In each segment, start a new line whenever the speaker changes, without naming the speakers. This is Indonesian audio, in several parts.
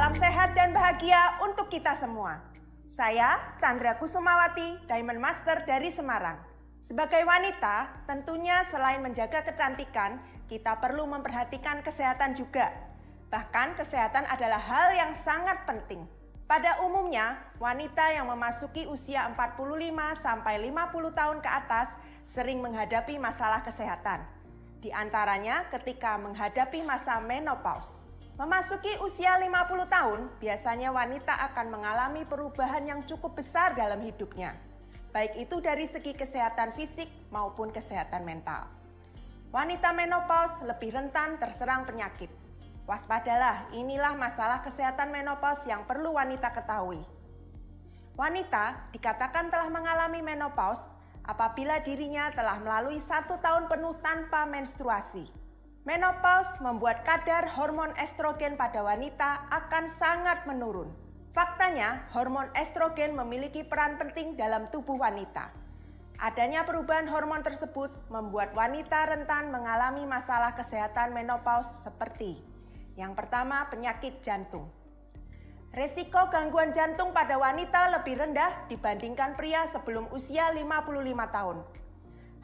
Salam sehat dan bahagia untuk kita semua. Saya Chandra Kusumawati, Diamond Master dari Semarang. Sebagai wanita, tentunya selain menjaga kecantikan, kita perlu memperhatikan kesehatan juga. Bahkan kesehatan adalah hal yang sangat penting. Pada umumnya, wanita yang memasuki usia 45 sampai 50 tahun ke atas sering menghadapi masalah kesehatan. Di antaranya ketika menghadapi masa menopause. Memasuki usia 50 tahun, biasanya wanita akan mengalami perubahan yang cukup besar dalam hidupnya. Baik itu dari segi kesehatan fisik maupun kesehatan mental. Wanita menopause lebih rentan terserang penyakit. Waspadalah, inilah masalah kesehatan menopause yang perlu wanita ketahui. Wanita dikatakan telah mengalami menopause apabila dirinya telah melalui 1 tahun penuh tanpa menstruasi. Menopause membuat kadar hormon estrogen pada wanita akan sangat menurun. Faktanya, hormon estrogen memiliki peran penting dalam tubuh wanita. Adanya perubahan hormon tersebut membuat wanita rentan mengalami masalah kesehatan menopause seperti: yang pertama, penyakit jantung. Resiko gangguan jantung pada wanita lebih rendah dibandingkan pria sebelum usia 55 tahun.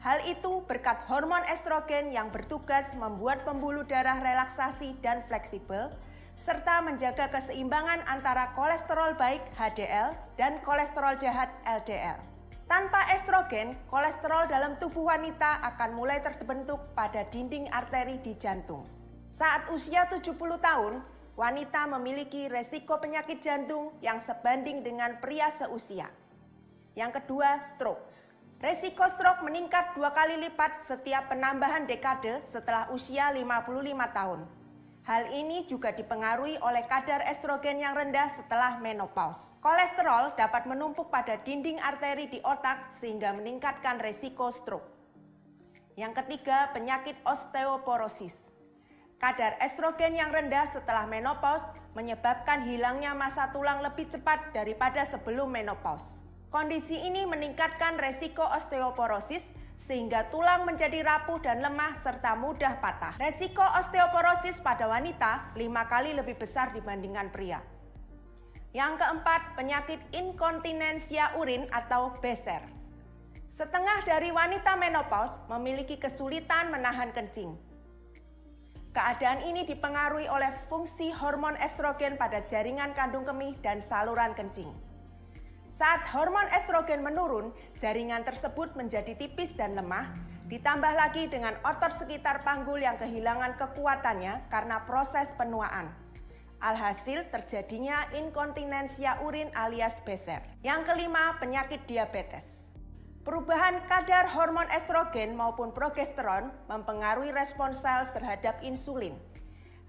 Hal itu berkat hormon estrogen yang bertugas membuat pembuluh darah relaksasi dan fleksibel, serta menjaga keseimbangan antara kolesterol baik HDL dan kolesterol jahat LDL. Tanpa estrogen, kolesterol dalam tubuh wanita akan mulai terbentuk pada dinding arteri di jantung. Saat usia 70 tahun, wanita memiliki resiko penyakit jantung yang sebanding dengan pria seusia. Yang kedua, stroke. Resiko stroke meningkat 2 kali lipat setiap penambahan dekade setelah usia 55 tahun. Hal ini juga dipengaruhi oleh kadar estrogen yang rendah setelah menopause. Kolesterol dapat menumpuk pada dinding arteri di otak sehingga meningkatkan resiko stroke. Yang ketiga, penyakit osteoporosis. Kadar estrogen yang rendah setelah menopause menyebabkan hilangnya massa tulang lebih cepat daripada sebelum menopause. Kondisi ini meningkatkan resiko osteoporosis sehingga tulang menjadi rapuh dan lemah serta mudah patah. Resiko osteoporosis pada wanita 5 kali lebih besar dibandingkan pria. Yang keempat, penyakit inkontinensia urin atau BESER. Setengah dari wanita menopause memiliki kesulitan menahan kencing. Keadaan ini dipengaruhi oleh fungsi hormon estrogen pada jaringan kandung kemih dan saluran kencing. Saat hormon estrogen menurun, jaringan tersebut menjadi tipis dan lemah, ditambah lagi dengan otot sekitar panggul yang kehilangan kekuatannya karena proses penuaan. Alhasil terjadinya inkontinensia urin alias BESER. Yang kelima, penyakit diabetes. Perubahan kadar hormon estrogen maupun progesteron mempengaruhi respons sel terhadap insulin.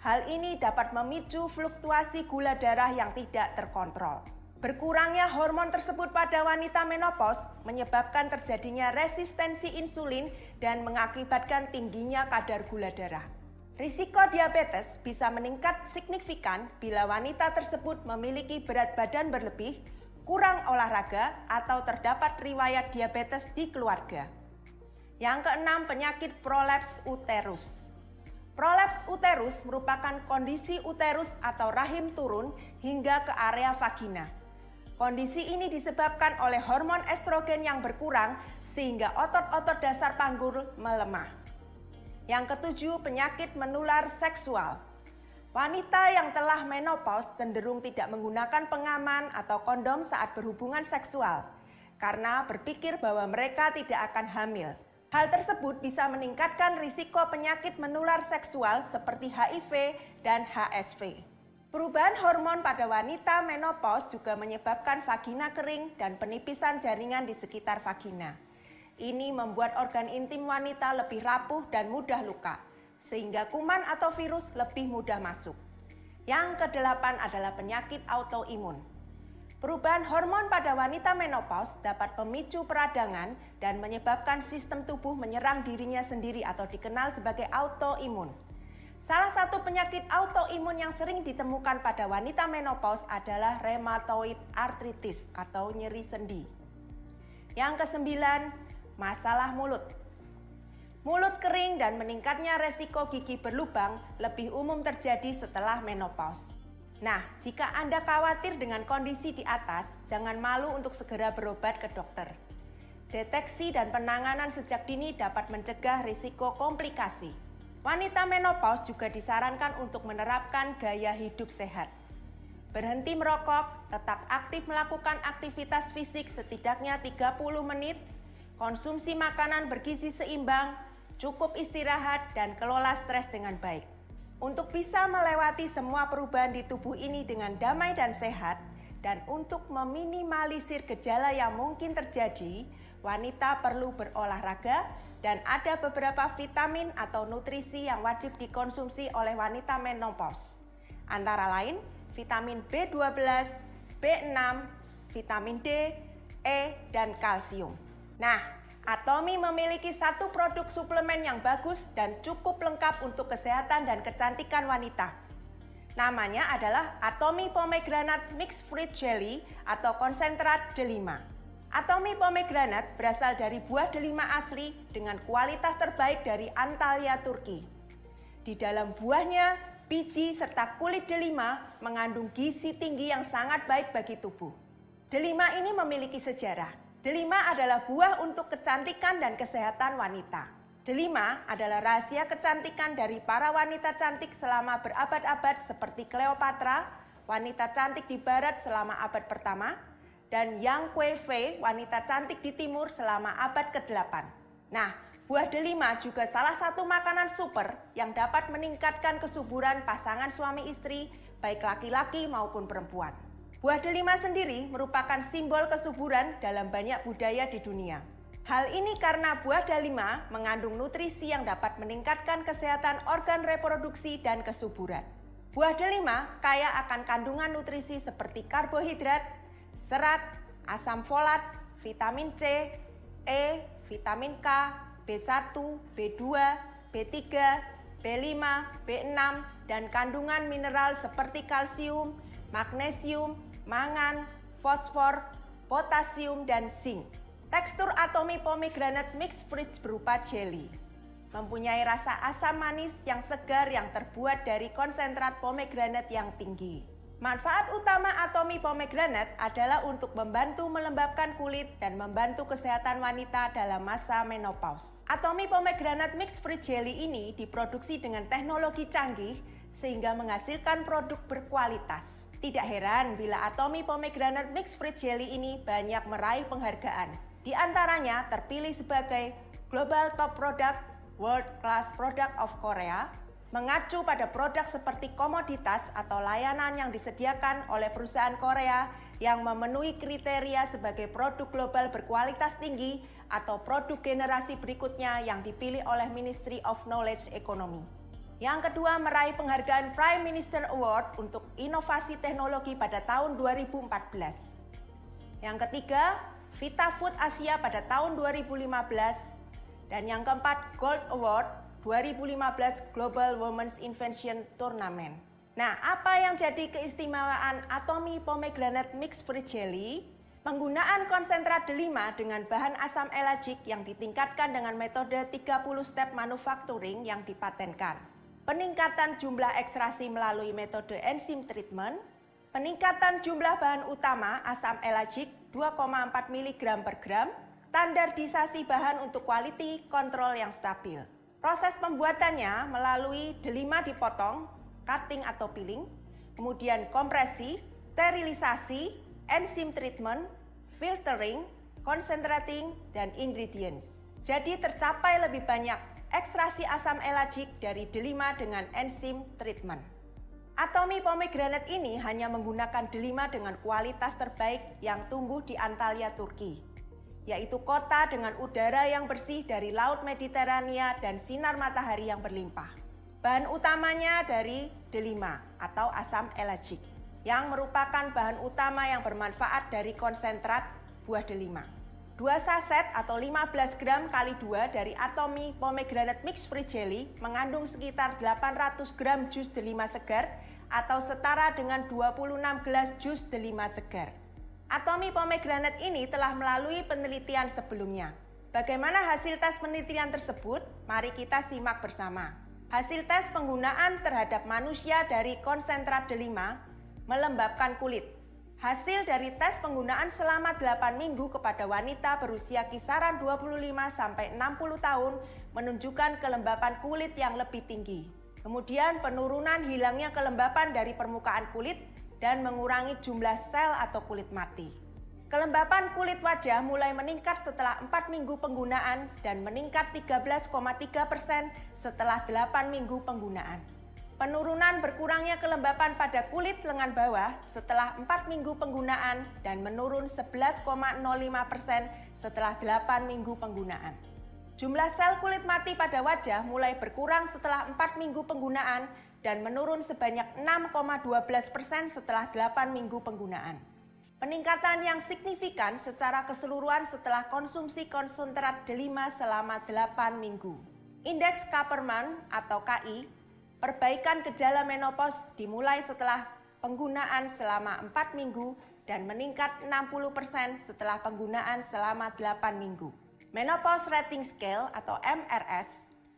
Hal ini dapat memicu fluktuasi gula darah yang tidak terkontrol. Berkurangnya hormon tersebut pada wanita menopause menyebabkan terjadinya resistensi insulin dan mengakibatkan tingginya kadar gula darah. Risiko diabetes bisa meningkat signifikan bila wanita tersebut memiliki berat badan berlebih, kurang olahraga, atau terdapat riwayat diabetes di keluarga. Yang keenam, penyakit prolaps uterus. Prolaps uterus merupakan kondisi uterus atau rahim turun hingga ke area vagina. Kondisi ini disebabkan oleh hormon estrogen yang berkurang sehingga otot-otot dasar panggul melemah. Yang ketujuh, penyakit menular seksual. Wanita yang telah menopause cenderung tidak menggunakan pengaman atau kondom saat berhubungan seksual karena berpikir bahwa mereka tidak akan hamil. Hal tersebut bisa meningkatkan risiko penyakit menular seksual seperti HIV dan HSV. Perubahan hormon pada wanita menopause juga menyebabkan vagina kering dan penipisan jaringan di sekitar vagina. Ini membuat organ intim wanita lebih rapuh dan mudah luka, sehingga kuman atau virus lebih mudah masuk. Yang kedelapan adalah penyakit autoimun. Perubahan hormon pada wanita menopause dapat memicu peradangan dan menyebabkan sistem tubuh menyerang dirinya sendiri atau dikenal sebagai autoimun. Salah satu penyakit autoimun yang sering ditemukan pada wanita menopause adalah rheumatoid arthritis atau nyeri sendi. Yang kesembilan, masalah mulut. Mulut kering dan meningkatnya resiko gigi berlubang lebih umum terjadi setelah menopause. Nah, jika Anda khawatir dengan kondisi di atas, jangan malu untuk segera berobat ke dokter. Deteksi dan penanganan sejak dini dapat mencegah risiko komplikasi. Wanita menopause juga disarankan untuk menerapkan gaya hidup sehat. Berhenti merokok, tetap aktif melakukan aktivitas fisik setidaknya 30 menit, konsumsi makanan bergizi seimbang, cukup istirahat, dan kelola stres dengan baik. Untuk bisa melewati semua perubahan di tubuh ini dengan damai dan sehat, dan untuk meminimalisir gejala yang mungkin terjadi, wanita perlu berolahraga dan ada beberapa vitamin atau nutrisi yang wajib dikonsumsi oleh wanita menopause. Antara lain, vitamin B12, B6, vitamin D, E, dan kalsium. Nah, Atomy memiliki satu produk suplemen yang bagus dan cukup lengkap untuk kesehatan dan kecantikan wanita. Namanya adalah Atomy Pomegranate Mixed Fruit Jelly atau konsentrat delima. Atomy Pomegranate berasal dari buah delima asli dengan kualitas terbaik dari Antalya, Turki. Di dalam buahnya, biji serta kulit delima mengandung gizi tinggi yang sangat baik bagi tubuh. Delima ini memiliki sejarah. Delima adalah buah untuk kecantikan dan kesehatan wanita. Delima adalah rahasia kecantikan dari para wanita cantik selama berabad-abad seperti Cleopatra, wanita cantik di barat selama abad pertama, dan Yang Kuei-fei, wanita cantik di timur selama abad ke-8. Nah, buah delima juga salah satu makanan super yang dapat meningkatkan kesuburan pasangan suami istri, baik laki-laki maupun perempuan. Buah delima sendiri merupakan simbol kesuburan dalam banyak budaya di dunia. Hal ini karena buah delima mengandung nutrisi yang dapat meningkatkan kesehatan organ reproduksi dan kesuburan. Buah delima kaya akan kandungan nutrisi seperti karbohidrat, serat, asam folat, vitamin C, E, vitamin K, B1, B2, B3, B5, B6, dan kandungan mineral seperti kalsium, magnesium, mangan, fosfor, potasium, dan zinc. Tekstur Atomy Pomegranate Mixed Fruit berupa jelly. Mempunyai rasa asam manis yang segar yang terbuat dari konsentrat pomegranate yang tinggi. Manfaat utama Atomy Pomegranate adalah untuk membantu melembabkan kulit dan membantu kesehatan wanita dalam masa menopause. Atomy Pomegranate Mixed Fruit Jelly ini diproduksi dengan teknologi canggih sehingga menghasilkan produk berkualitas. Tidak heran bila Atomy Pomegranate Mixed Fruit Jelly ini banyak meraih penghargaan. Di antaranya terpilih sebagai Global Top Product, World Class Product of Korea, mengacu pada produk seperti komoditas atau layanan yang disediakan oleh perusahaan Korea yang memenuhi kriteria sebagai produk global berkualitas tinggi atau produk generasi berikutnya yang dipilih oleh Ministry of Knowledge Economy. Yang kedua, meraih penghargaan Prime Minister Award untuk inovasi teknologi pada tahun 2014. Yang ketiga, VitaFood Asia pada tahun 2015. Dan yang keempat, Gold Award 2015 Global Women's Invention Tournament. Nah, apa yang jadi keistimewaan Atomy Pomegranate Mixed Fruit Jelly? Penggunaan konsentrat delima dengan bahan asam elagic yang ditingkatkan dengan metode 30 step manufacturing yang dipatenkan. Peningkatan jumlah ekstraksi melalui metode enzim treatment, peningkatan jumlah bahan utama asam elagic 2,4 mg per gram, standarisasi bahan untuk quality control yang stabil. Proses pembuatannya melalui delima dipotong, cutting atau peeling, kemudian kompresi, sterilisasi, enzim treatment, filtering, concentrating, dan ingredients. Jadi tercapai lebih banyak ekstraksi asam elagic dari delima dengan enzim treatment. Atomy Pomegranate ini hanya menggunakan delima dengan kualitas terbaik yang tumbuh di Antalya, Turki, yaitu kota dengan udara yang bersih dari Laut Mediterania dan sinar matahari yang berlimpah. Bahan utamanya dari delima atau asam elagic, yang merupakan bahan utama yang bermanfaat dari konsentrat buah delima. 2 saset atau 15 gram kali 2 dari Atomy Pomegranate Mixed Fruit Jelly mengandung sekitar 800 gram jus delima segar atau setara dengan 26 gelas jus delima segar. Atomy Pomegranate ini telah melalui penelitian sebelumnya. Bagaimana hasil tes penelitian tersebut? Mari kita simak bersama. Hasil tes penggunaan terhadap manusia dari konsentrat delima Melembabkan kulit. Hasil dari tes penggunaan selama 8 minggu kepada wanita berusia kisaran 25 sampai 60 tahun menunjukkan kelembapan kulit yang lebih tinggi. Kemudian penurunan hilangnya kelembapan dari permukaan kulit dan mengurangi jumlah sel atau kulit mati. Kelembapan kulit wajah mulai meningkat setelah 4 minggu penggunaan dan meningkat 13,3% setelah 8 minggu penggunaan. Penurunan berkurangnya kelembapan pada kulit lengan bawah setelah 4 minggu penggunaan dan menurun 11,05% setelah 8 minggu penggunaan. Jumlah sel kulit mati pada wajah mulai berkurang setelah 4 minggu penggunaan dan menurun sebanyak 6,12% setelah 8 minggu penggunaan. Peningkatan yang signifikan secara keseluruhan setelah konsumsi konsentrat delima selama 8 minggu. Indeks Kapperman atau KI, perbaikan gejala menopause dimulai setelah penggunaan selama 4 minggu dan meningkat 60% setelah penggunaan selama 8 minggu. Menopause Rating Scale atau MRS,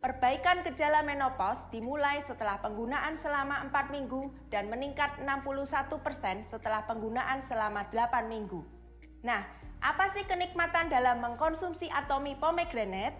perbaikan gejala menopause dimulai setelah penggunaan selama 4 minggu dan meningkat 61% setelah penggunaan selama 8 minggu. Nah, apa sih kenikmatan dalam mengkonsumsi Atomy Pomegranate?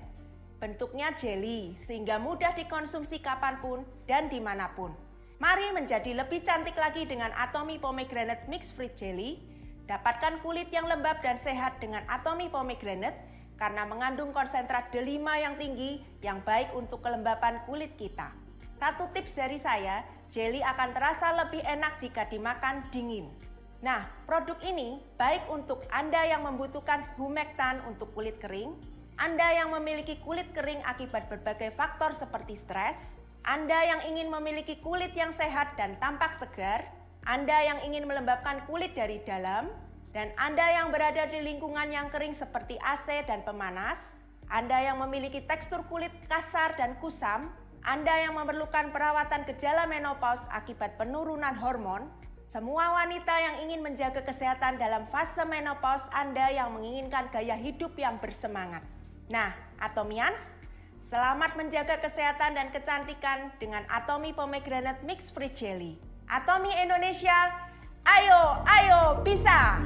Bentuknya jelly, sehingga mudah dikonsumsi kapanpun dan dimanapun. Mari menjadi lebih cantik lagi dengan Atomy Pomegranate Mixed Fruit Jelly. Dapatkan kulit yang lembab dan sehat dengan Atomy Pomegranate, karena mengandung konsentrat delima yang tinggi yang baik untuk kelembapan kulit kita. Satu tips dari saya, jelly akan terasa lebih enak jika dimakan dingin. Nah, produk ini baik untuk Anda yang membutuhkan humektan untuk kulit kering, Anda yang memiliki kulit kering akibat berbagai faktor seperti stres, Anda yang ingin memiliki kulit yang sehat dan tampak segar, Anda yang ingin melembabkan kulit dari dalam, dan Anda yang berada di lingkungan yang kering seperti AC dan pemanas, Anda yang memiliki tekstur kulit kasar dan kusam, Anda yang memerlukan perawatan gejala menopause akibat penurunan hormon, semua wanita yang ingin menjaga kesehatan dalam fase menopause, Anda yang menginginkan gaya hidup yang bersemangat. Nah, Atomians, selamat menjaga kesehatan dan kecantikan dengan Atomy Pomegranate Mixed Fruit Jelly. Atomy Indonesia, ayo bisa!